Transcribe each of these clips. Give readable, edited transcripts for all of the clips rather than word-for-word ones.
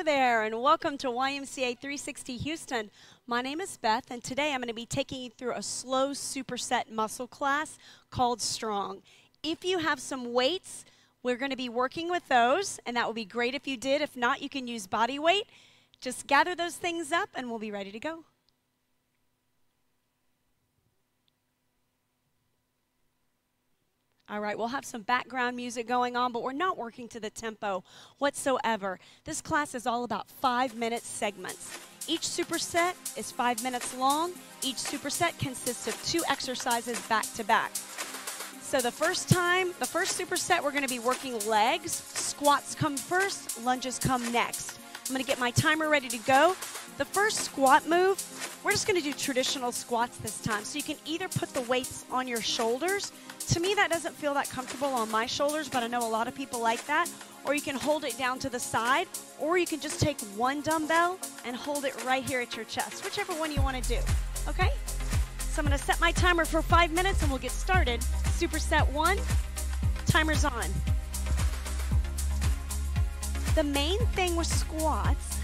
there, and welcome to YMCA 360 Houston. My name is Beth, and today I'm going to be taking you through a slow superset muscle class called Strong. If you have some weights, we're going to be working with those, and that would be great if you did. If not, you can use body weight. Just gather those things up, and we'll be ready to go. All right, we'll have some background music going on, but we're not working to the tempo whatsoever. This class is all about 5-minute segments. Each superset is 5 minutes long. Each superset consists of 2 exercises back to back. So the first superset, we're going to be working legs. Squats come first, lunges come next. I'm going to get my timer ready to go. The first squat move, we're just going to do traditional squats this time. So you can either put the weights on your shoulders. To me, that doesn't feel that comfortable on my shoulders, but I know a lot of people like that. Or you can hold it down to the side, or you can just take one dumbbell and hold it right here at your chest, whichever one you want to do, okay? So I'm going to set my timer for 5 minutes and we'll get started. Superset 1, timer's on. The main thing with squats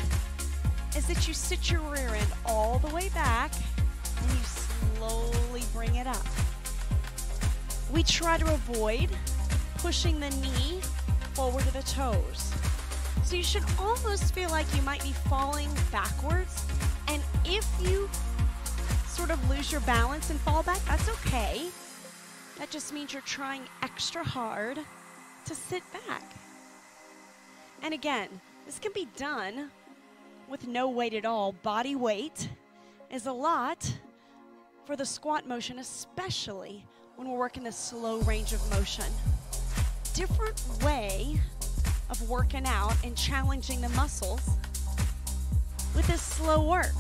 is that you sit your rear end all the way back and you slowly bring it up. We try to avoid pushing the knee forward to the toes. So you should almost feel like you might be falling backwards. And if you sort of lose your balance and fall back, that's okay. That just means you're trying extra hard to sit back. And again, this can be done with no weight at all. Body weight is a lot for the squat motion, especially when we're working this slow range of motion. Different way of working out and challenging the muscles with this slow work.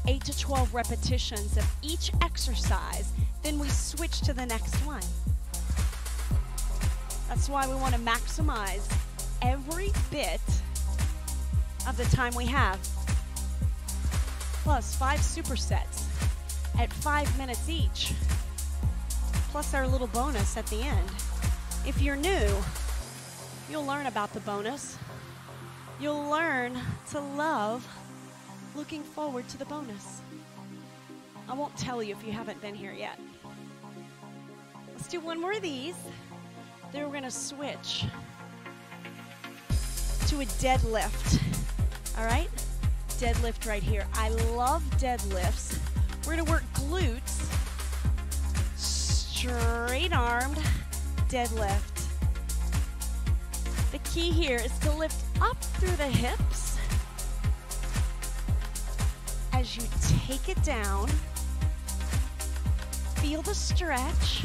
8 to 12 repetitions of each exercise, then we switch to the next one. That's why we want to maximize every bit of the time we have. Plus 5 supersets at 5 minutes each. Plus our little bonus at the end. If you're new, you'll learn about the bonus. You'll learn to love looking forward to the bonus. I won't tell you if you haven't been here yet. Let's do one more of these. Then we're going to switch to a deadlift. All right? Deadlift right here. I love deadlifts. We're going to work glutes. Straight armed deadlift. The key here is to lift up through the hips as you take it down. Feel the stretch.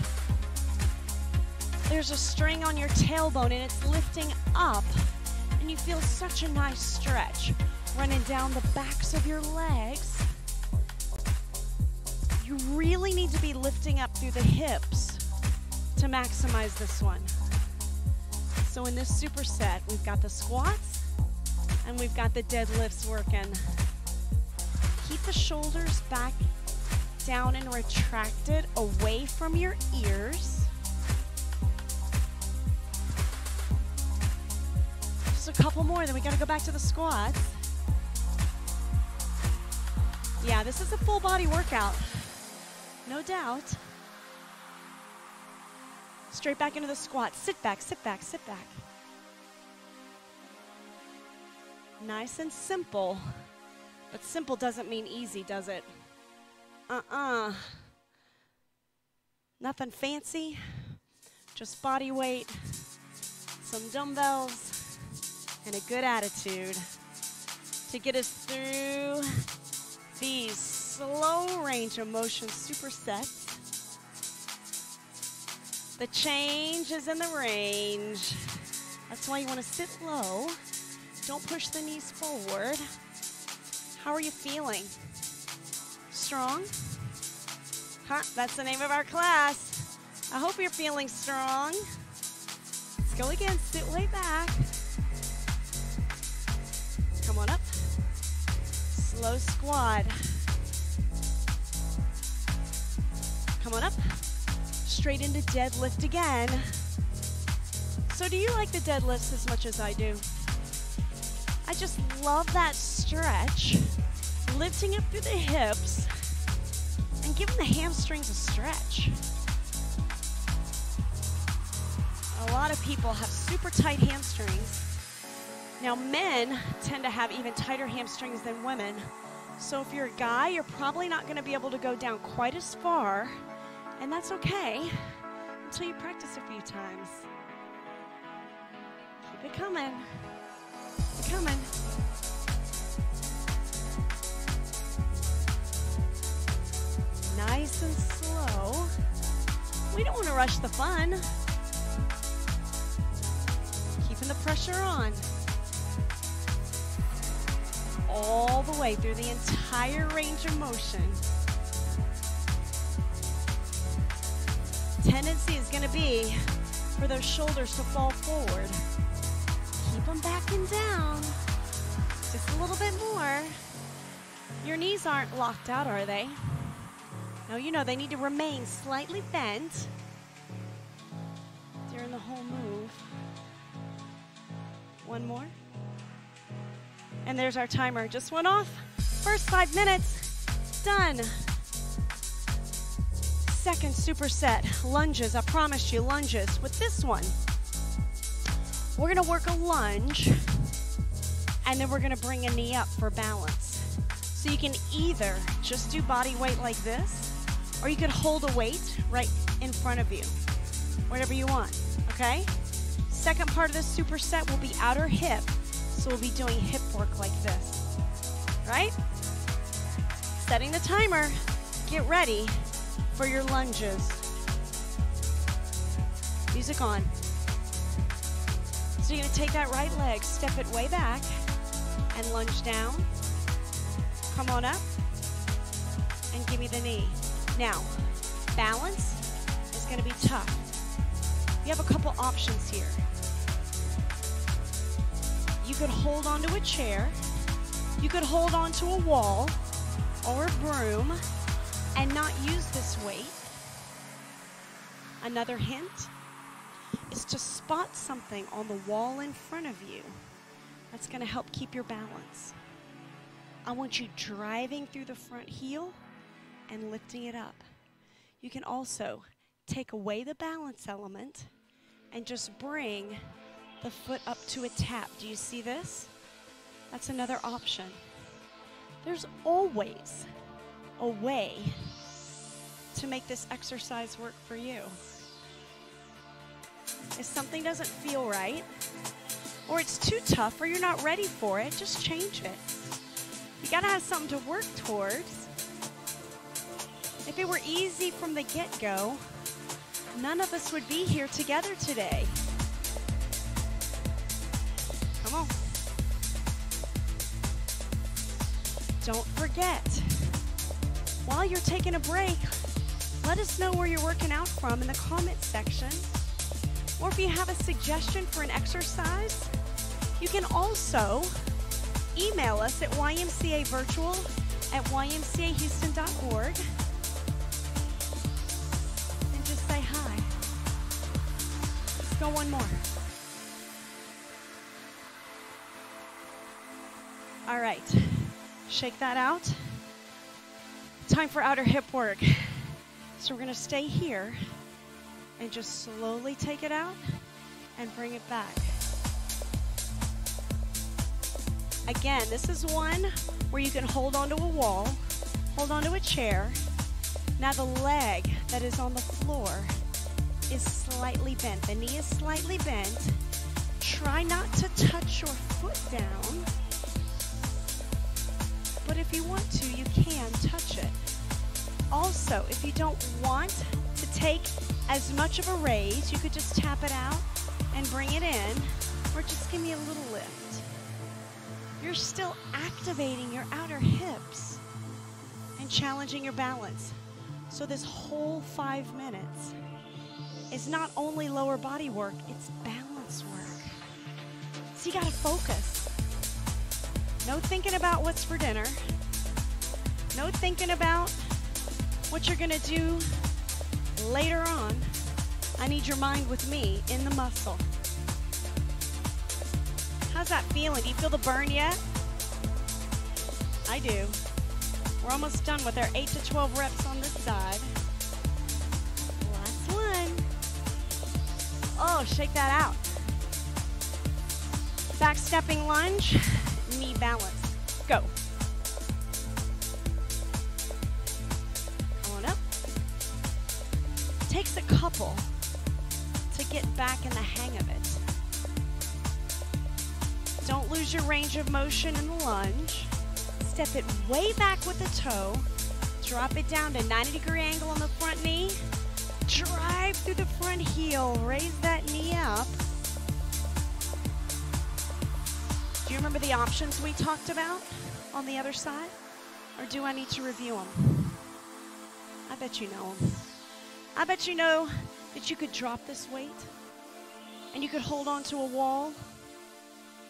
There's a string on your tailbone and it's lifting up, and you feel such a nice stretch running down the backs of your legs. You really need to be lifting up through the hips to maximize this one. So in this superset, we've got the squats and we've got the deadlifts working. Keep the shoulders back down and retracted away from your ears. Just a couple more, then we gotta go back to the squats. Yeah, this is a full body workout. No doubt. Straight back into the squat. Sit back, sit back, sit back. Nice and simple. But simple doesn't mean easy, does it? Nothing fancy. Just body weight, some dumbbells, and a good attitude to get us through these slow range of motion supersets. The change is in the range. That's why you want to sit low. Don't push the knees forward. How are you feeling? Strong? Huh, that's the name of our class. I hope you're feeling strong. Let's go again, sit way back. Come on up. Slow squat. Come on up. Straight into deadlift again. So do you like the deadlifts as much as I do? I just love that stretch, lifting up through the hips and giving the hamstrings a stretch. A lot of people have super tight hamstrings. Now, men tend to have even tighter hamstrings than women. So if you're a guy, you're probably not going to be able to go down quite as far, and that's okay until you practice a few times. Keep it coming. Keep it coming. Nice and slow. We don't want to rush the fun. Keeping the pressure on. All the way through the entire range of motion. Tendency is going to be for those shoulders to fall forward. Keep them backing down. Just a little bit more. Your knees aren't locked out, are they? No, you know they need to remain slightly bent during the whole move. One more. And there's our timer. Just went off. First 5 minutes. Done. Second superset. Lunges. I promised you lunges. With this one, we're going to work a lunge, and then we're going to bring a knee up for balance. So you can either just do body weight like this, or you could hold a weight right in front of you. Whatever you want. Okay? Second part of this superset will be outer hip. So we'll be doing hip work like this, right? Setting the timer. Get ready for your lunges. Music on. So you're going to take that right leg, step it way back, and lunge down. Come on up, and give me the knee. Now, balance is going to be tough. You have a couple options here. You could hold onto a chair, you could hold onto a wall or a broom and not use this weight. Another hint is to spot something on the wall in front of you. That's going to help keep your balance. I want you driving through the front heel and lifting it up. You can also take away the balance element and just bring the foot up to a tap. Do you see this? That's another option. There's always a way to make this exercise work for you. If something doesn't feel right, or it's too tough, or you're not ready for it, just change it. You gotta have something to work towards. If it were easy from the get-go, none of us would be here together today. Come on. Don't forget, while you're taking a break, let us know where you're working out from in the comments section. Or if you have a suggestion for an exercise, you can also email us at ymcavirtual@ymcahouston.org and just say hi. Let's go one more. All right, shake that out. Time for outer hip work. So we're gonna stay here and just slowly take it out and bring it back. Again, this is one where you can hold onto a wall, hold onto a chair. Now the leg that is on the floor is slightly bent. The knee is slightly bent. Try not to touch your foot down. But if you want to, you can touch it. Also, if you don't want to take as much of a raise, you could just tap it out and bring it in, or just give me a little lift. You're still activating your outer hips and challenging your balance. So this whole 5 minutes is not only lower body work, it's balance work. So you gotta focus. No thinking about what's for dinner. No thinking about what you're gonna do later on. I need your mind with me in the muscle. How's How's that feeling? Do you feel the burn yet? I do. We're almost done with our 8 to 12 reps on this side. Last one. Oh, shake that out. Back stepping lunge, knee balance. Go. Come on up. Takes a couple to get back in the hang of it. Don't lose your range of motion in the lunge. Step it way back with the toe. Drop it down to 90-degree angle on the front knee. Drive through the front heel. Raise that knee up. Do you remember the options we talked about on the other side? Or do I need to review them? I bet you know them. I bet you know that you could drop this weight and you could hold on to a wall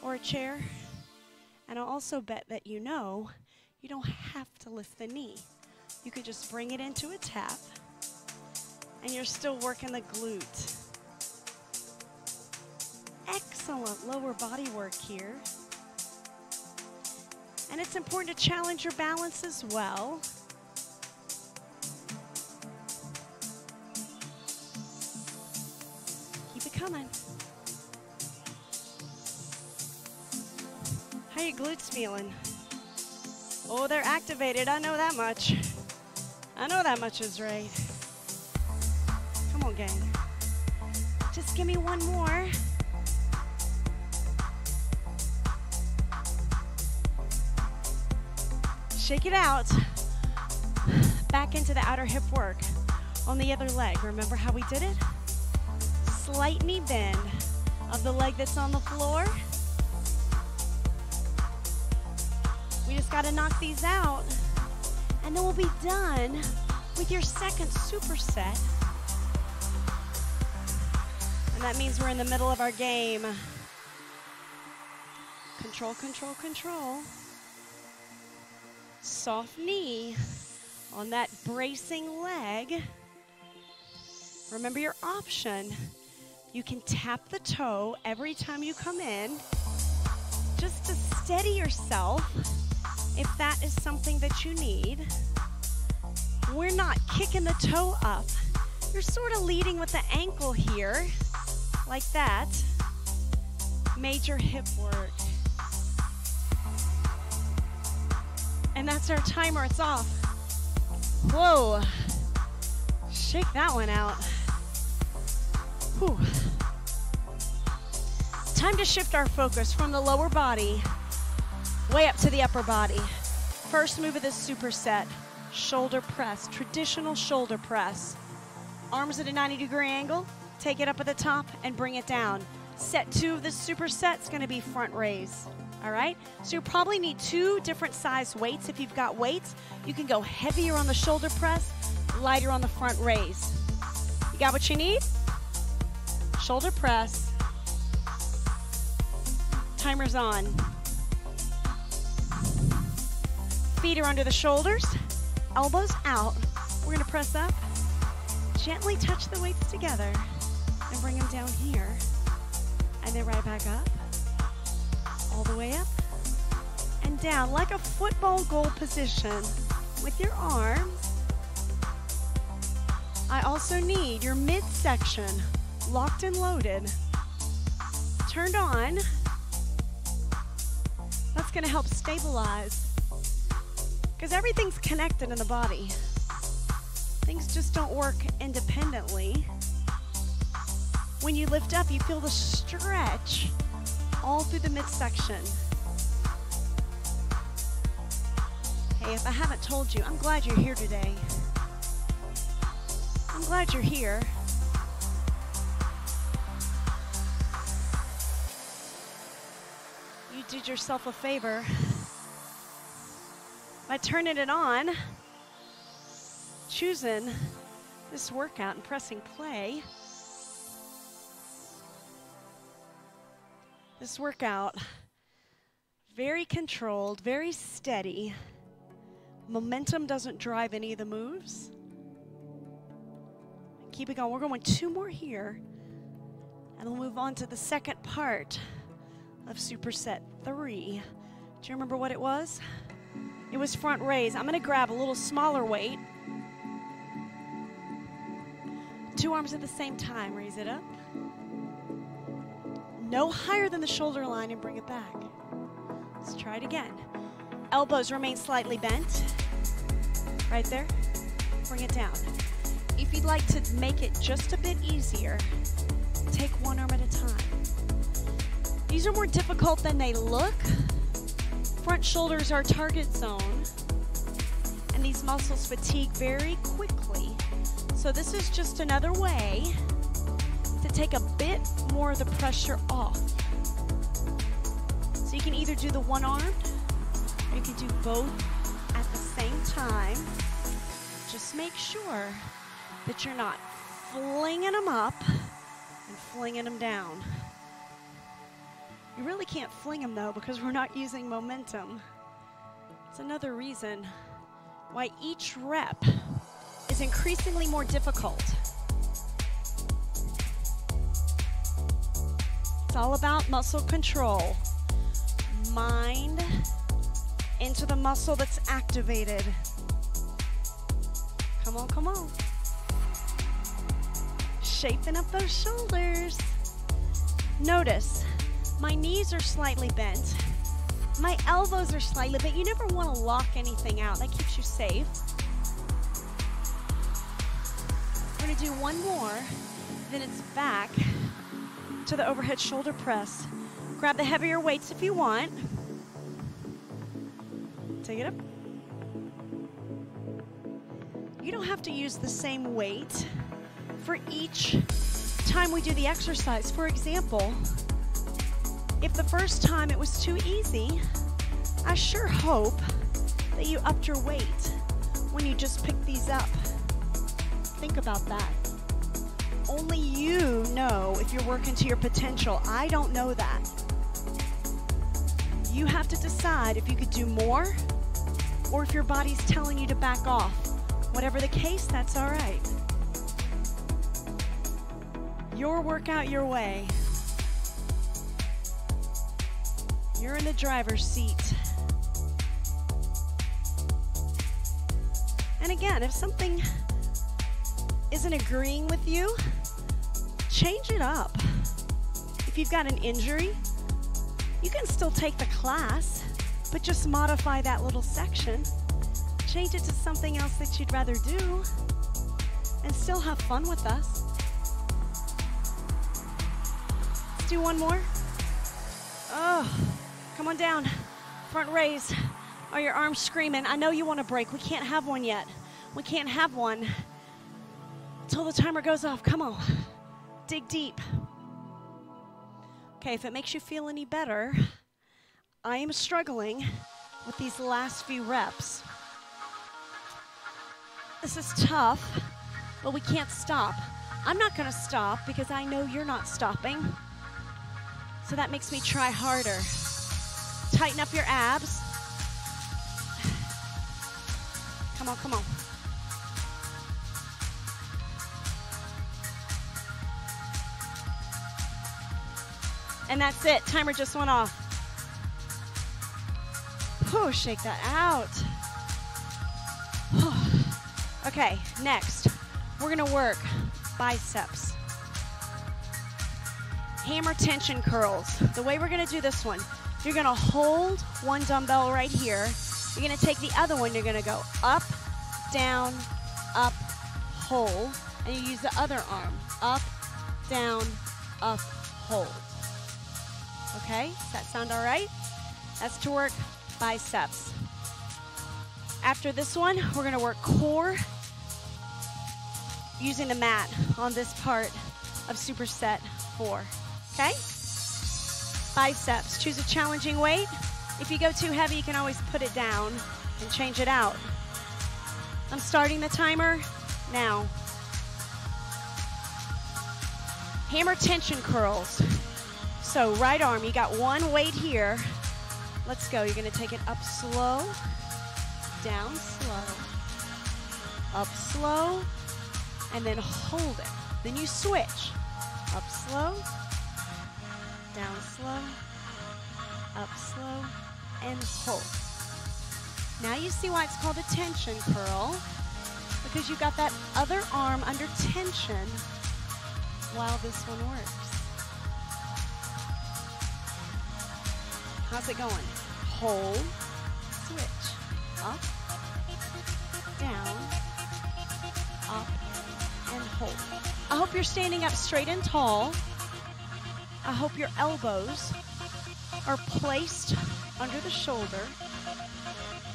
or a chair. And I also bet that you know you don't have to lift the knee. You could just bring it into a tap and you're still working the glute. Excellent lower body work here. And it's important to challenge your balance as well. Keep it coming. How are your glutes feeling? Oh, they're activated. I know that much. I know that much is right. Come on, gang. Just give me one more. Shake it out. Back into the outer hip work on the other leg. Remember how we did it? Slight knee bend of the leg that's on the floor. We just got to knock these out, and then we'll be done with your second superset. And that means we're in the middle of our game. Control, control, control. Soft knee on that bracing leg. Remember your option. You can tap the toe every time you come in, just to steady yourself if that is something that you need. We're not kicking the toe up. You're sort of leading with the ankle here, like that. Major hip work. And that's our timer, it's off. Whoa, shake that one out. Whew. Time to shift our focus from the lower body way up to the upper body. First move of this superset, shoulder press, traditional shoulder press. Arms at a 90-degree angle, take it up at the top and bring it down. Set 2 of this superset is gonna be front raise. All right, so you probably need 2 different size weights. If you've got weights, you can go heavier on the shoulder press, lighter on the front raise. You got what you need? Shoulder press. Timer's on. Feet are under the shoulders, elbows out. We're gonna press up, gently touch the weights together, and bring them down here. And then right back up. All the way up and down like a football goal position with your arms. I also need your midsection locked and loaded, turned on. That's going to help stabilize because everything's connected in the body. Things just don't work independently. When you lift up, you feel the stretch all through the midsection. Hey, if I haven't told you, I'm glad you're here today. I'm glad you're here. You did yourself a favor by turning it on, choosing this workout and pressing play. This workout, very controlled, very steady. Momentum doesn't drive any of the moves. Keep it going. We're going 2 more here, and we'll move on to the second part of superset 3. Do you remember what it was? It was front raise. I'm going to grab a little smaller weight. 2 arms at the same time. Raise it up. No higher than the shoulder line and bring it back. Let's try it again. Elbows remain slightly bent. Right there. Bring it down. If you'd like to make it just a bit easier, take 1 arm at a time. These are more difficult than they look. Front shoulders are target zone, and these muscles fatigue very quickly. So this is just another way to take a bit more of the pressure off. So you can either do the one arm, or you can do both at the same time. Just make sure that you're not flinging them up and flinging them down. You really can't fling them though because we're not using momentum. It's another reason why each rep is increasingly more difficult. It's all about muscle control. Mind into the muscle that's activated. Come on, come on. Shaping up those shoulders. Notice, my knees are slightly bent. My elbows are slightly bent. You never want to lock anything out. That keeps you safe. We're going to do one more. Then it's back to the overhead shoulder press. Grab the heavier weights if you want. Take it up. You don't have to use the same weight for each time we do the exercise. For example, if the first time it was too easy, I sure hope that you upped your weight when you just picked these up. Think about that. Only you know if you're working to your potential. I don't know that. You have to decide if you could do more or if your body's telling you to back off. Whatever the case, that's all right. Your workout, your way. You're in the driver's seat. And again, if something isn't agreeing with you, change it up. If you've got an injury, you can still take the class, but just modify that little section. Change it to something else that you'd rather do and still have fun with us. Let's do one more. Oh, come on down. Front raise. Are your arms screaming? I know you want a break. We can't have one yet. We can't have one until the timer goes off. Come on. Dig deep. Okay, if it makes you feel any better, I am struggling with these last few reps. This is tough, but we can't stop. I'm not going to stop because I know you're not stopping. So that makes me try harder. Tighten up your abs. Come on, come on. And that's it. Timer just went off. Oh, shake that out. Okay, next, we're gonna work biceps. Hammer tension curls. The way we're gonna do this one, you're gonna hold one dumbbell right here. You're gonna take the other one, you're gonna go up, down, up, hold, and you use the other arm. Up, down, up, hold. Okay, does that sound all right? That's to work biceps. After this one, we're gonna work core using the mat on this part of superset 4, okay? Biceps, choose a challenging weight. If you go too heavy, you can always put it down and change it out. I'm starting the timer now. Hammer tension curls. So right arm, you got one weight here. Let's go, you're gonna take it up slow, down slow, up slow, and then hold it. Then you switch. Up slow, down slow, and hold. Now you see why it's called a tension curl, because you've got that other arm under tension while this one works. How's it going? Hold, switch, up, down, up, and hold. I hope you're standing up straight and tall. I hope your elbows are placed under the shoulder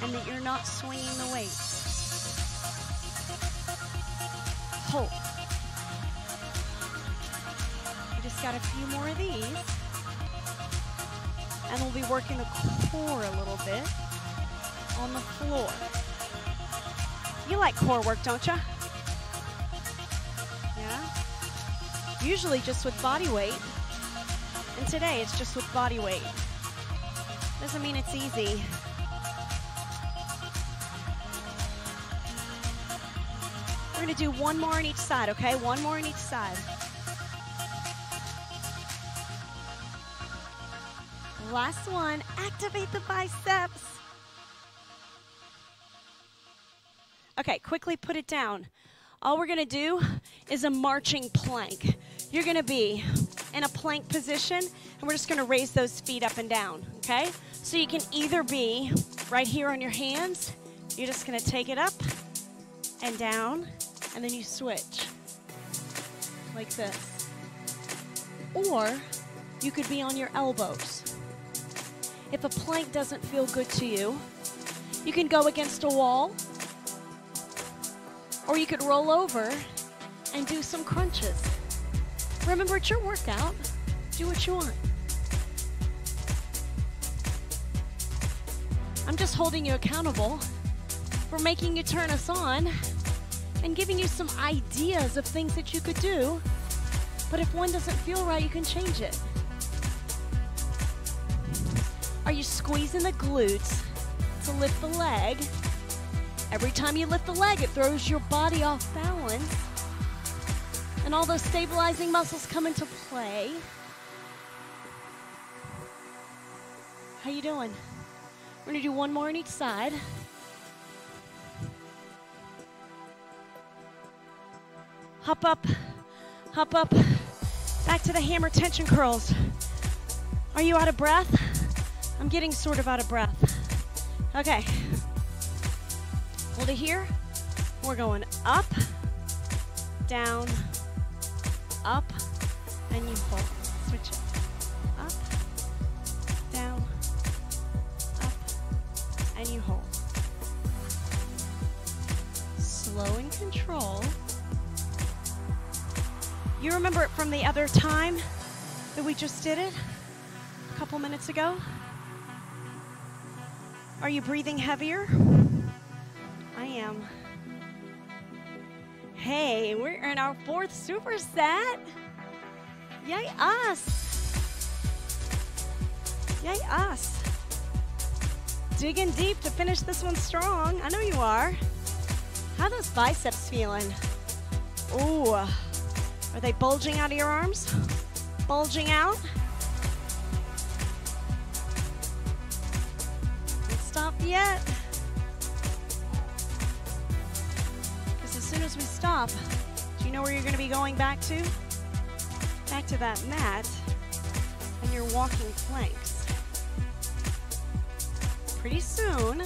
and that you're not swinging the weight. Hold. We just got a few more of these. And we'll be working the core a little bit on the floor. You like core work, don't you? Yeah? Usually just with body weight. And today it's just with body weight. Doesn't mean it's easy. We're gonna do one more on each side, okay? One more on each side. Last one, activate the biceps. Okay, quickly put it down. All we're gonna do is a marching plank. You're gonna be in a plank position, and we're just gonna raise those feet up and down, okay? So you can either be right here on your hands, you're just gonna take it up and down, and then you switch, like this. Or you could be on your elbows. If a plank doesn't feel good to you, you can go against a wall, or you could roll over and do some crunches. Remember, it's your workout. Do what you want. I'm just holding you accountable for making you turn us on and giving you some ideas of things that you could do. But if one doesn't feel right, you can change it. Are you squeezing the glutes to lift the leg? Every time you lift the leg, it throws your body off balance. And all those stabilizing muscles come into play. How you doing? We're gonna do one more on each side. Hop up, hop up. Back to the hammer tension curls. Are you out of breath? I'm getting sort of out of breath. Okay. Hold it here. We're going up, down, up, and you hold. Switch it. Up, down, up, and you hold. Slow and control. You remember it from the other time that we just did it a couple minutes ago? Are you breathing heavier? I am. Hey, we're in our 4th superset. Yay us. Yay us. Digging deep to finish this one strong. I know you are. How are those biceps feeling? Ooh. Are they bulging out of your arms? Bulging out? Stop yet. Because as soon as we stop, do you know where you're going to be going back to? Back to that mat and your walking planks. Pretty soon.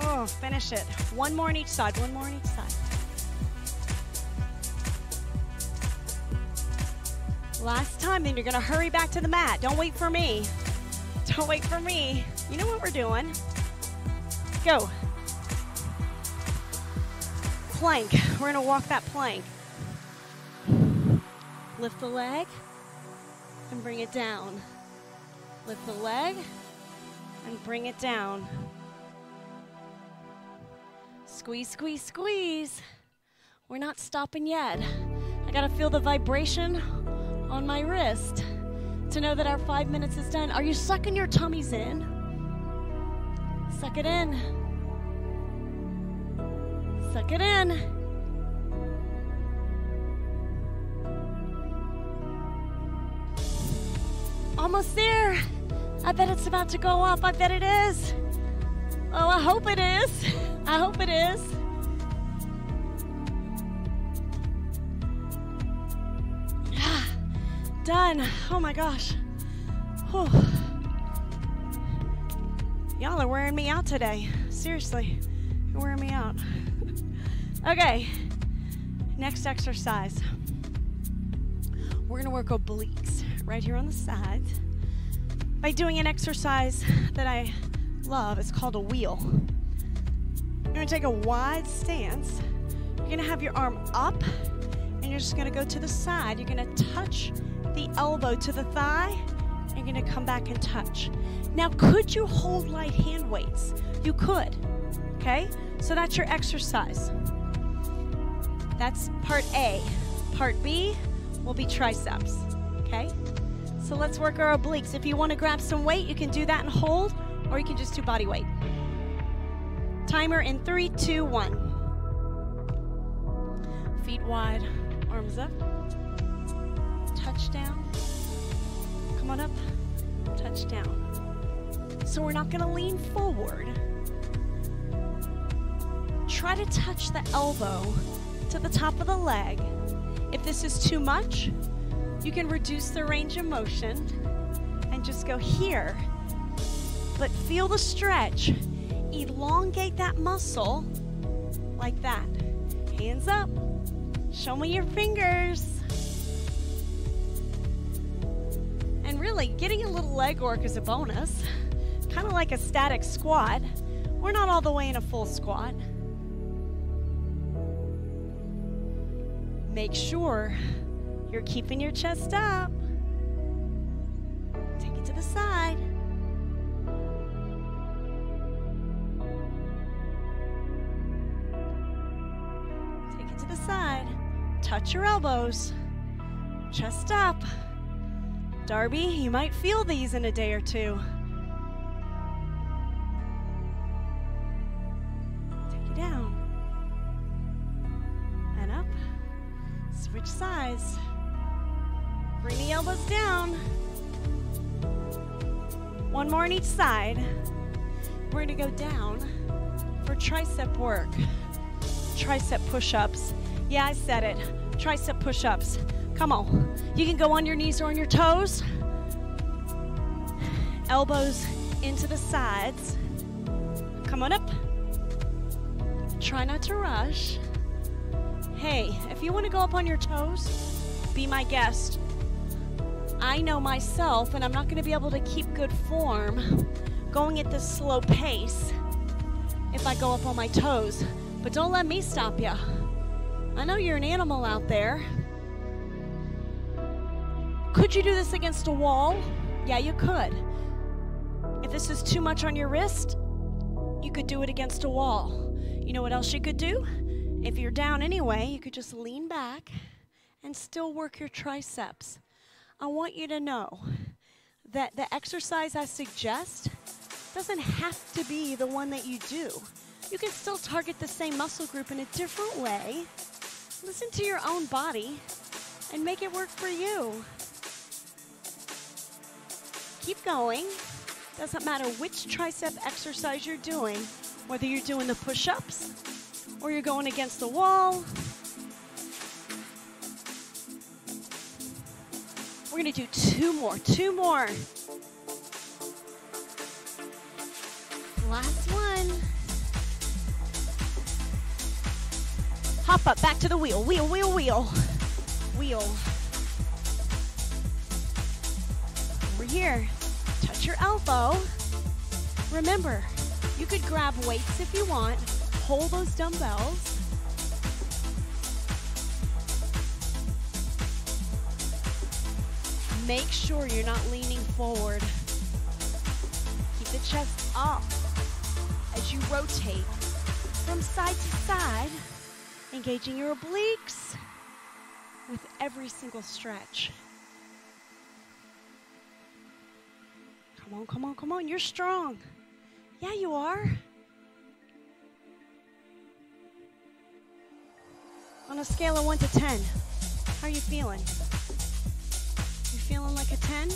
Oh, finish it. One more on each side, one more on each side. Last time, then you're gonna hurry back to the mat. Don't wait for me. Don't wait for me. You know what we're doing. Go. Plank. We're gonna walk that plank. Lift the leg and bring it down. Lift the leg and bring it down. Squeeze, squeeze, squeeze. We're not stopping yet. I gotta feel the vibration on my wrist to know that our 5 minutes is done. Are you sucking your tummies in? Suck it in. Suck it in. almost there. I bet it's about to go up. I bet it is. Oh, I hope it is. I hope it is. Done. Oh my gosh. Whew. Y'all are wearing me out today. Seriously, you're wearing me out. Okay, next exercise. We're gonna work obliques right here on the sides by doing an exercise that I love. It's called a wheel. You're gonna take a wide stance. You're gonna have your arm up and you're just gonna go to the side. You're gonna touch the elbow to the thigh. You're gonna come back and touch. Now, could you hold light hand weights? You could, okay? So that's your exercise. That's part A. Part B will be triceps, okay? So let's work our obliques. If you wanna grab some weight, you can do that and hold, or you can just do body weight. Timer in 3, 2, 1. Feet wide, arms up. Touch down. Come on up, touch down. So we're not gonna lean forward. Try to touch the elbow to the top of the leg. If this is too much, you can reduce the range of motion and just go here. But feel the stretch. Elongate that muscle like that. Hands up. Show me your fingers. And really, getting a little leg work is a bonus. Kind of like a static squat. We're not all the way in a full squat. Make sure you're keeping your chest up. Take it to the side. Take it to the side. Touch your elbows. Chest up. Darby, you might feel these in a day or two. Take it down. And up. Switch sides. Bring the elbows down. One more on each side. We're gonna go down for tricep work. Tricep push-ups. Yeah, I said it. Tricep push-ups. Come on. You can go on your knees or on your toes. Elbows into the sides. Come on up. Try not to rush. Hey, if you want to go up on your toes, be my guest. I know myself, and I'm not going to be able to keep good form going at this slow pace if I go up on my toes. But don't let me stop you. I know you're an animal out there. Could you do this against a wall? Yeah, you could. If this is too much on your wrist, you could do it against a wall. You know what else you could do? If you're down anyway, you could just lean back and still work your triceps. I want you to know that the exercise I suggest doesn't have to be the one that you do. You can still target the same muscle group in a different way. Listen to your own body and make it work for you. Keep going. Doesn't matter which tricep exercise you're doing, whether you're doing the push-ups or you're going against the wall. We're gonna do two more. Last one. Hop up, back to the wheel. Wheel. Over here, touch your elbow. Remember, you could grab weights if you want. Hold those dumbbells. Make sure you're not leaning forward. Keep the chest up as you rotate from side to side, engaging your obliques with every single stretch. Come on, you're strong. Yeah, you are. On a scale of 1 to 10, how are you feeling? You feeling like a 10?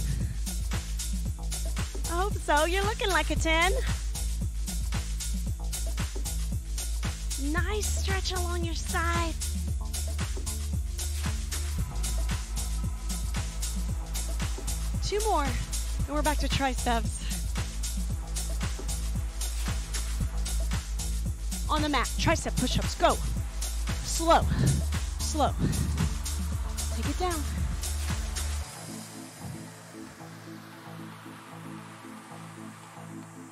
I hope so. You're looking like a 10. Nice stretch along your side. Two more, and we're back to triceps. On the mat, tricep push-ups, go. Slow, slow. Take it down.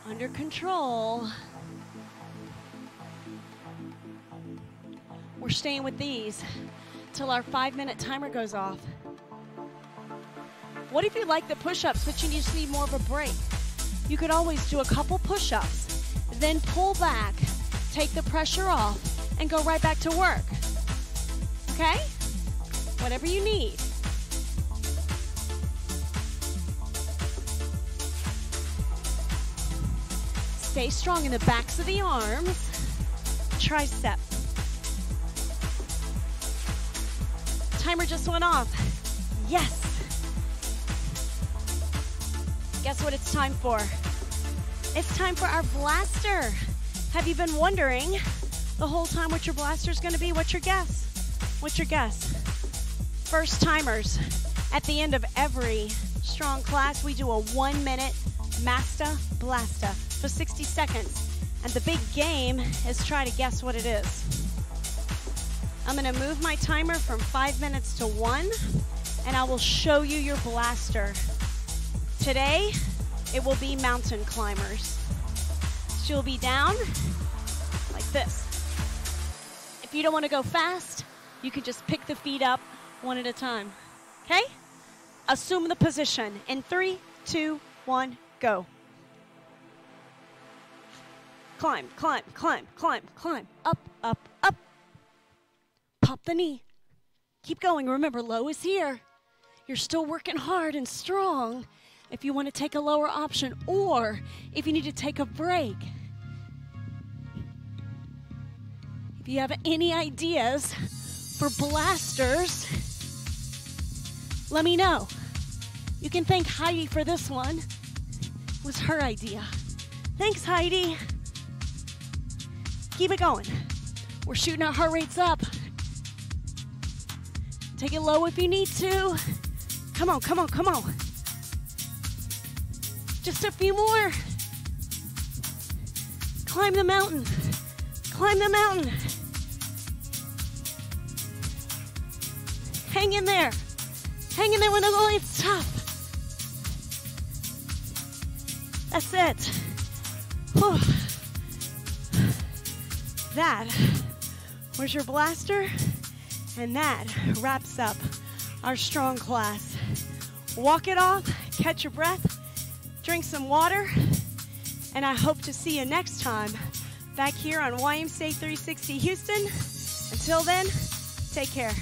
Under control. We're staying with these till our 5-minute timer goes off. What if you like the push-ups, but you just need more of a break? You could always do a couple push-ups, then pull back, take the pressure off, and go right back to work. Okay? Whatever you need. Stay strong in the backs of the arms. Tricep. Timer just went off. Yes. Guess what it's time for? It's time for our blaster. Have you been wondering the whole time what your blaster is going to be? What's your guess? What's your guess? First timers. At the end of every strong class, we do a 1-minute Master Blaster for 60 seconds. And the big game is try to guess what it is. I'm going to move my timer from 5 minutes to 1, and I will show you your blaster. Today, it will be mountain climbers. So you'll be down like this. If you don't want to go fast, you can just pick the feet up one at a time. Okay? Assume the position. In 3, 2, 1, go. Climb, climb, climb, climb, climb. Up, up, up. Pop the knee. Keep going. Remember, low is here. You're still working hard and strong. If you want to take a lower option, or if you need to take a break. If you have any ideas for blasters, let me know. You can thank Heidi for this one. It was her idea. Thanks, Heidi. Keep it going. We're shooting our heart rates up. Take it low if you need to. Come on, come on, come on. Just a few more. Climb the mountain. Climb the mountain. Hang in there. Hang in there when it's tough. That's it. Whew. That was your blaster, and that wraps up our strong class. Walk it off, catch your breath, drink some water, and I hope to see you next time back here on YMCA 360 Houston. Until then, take care.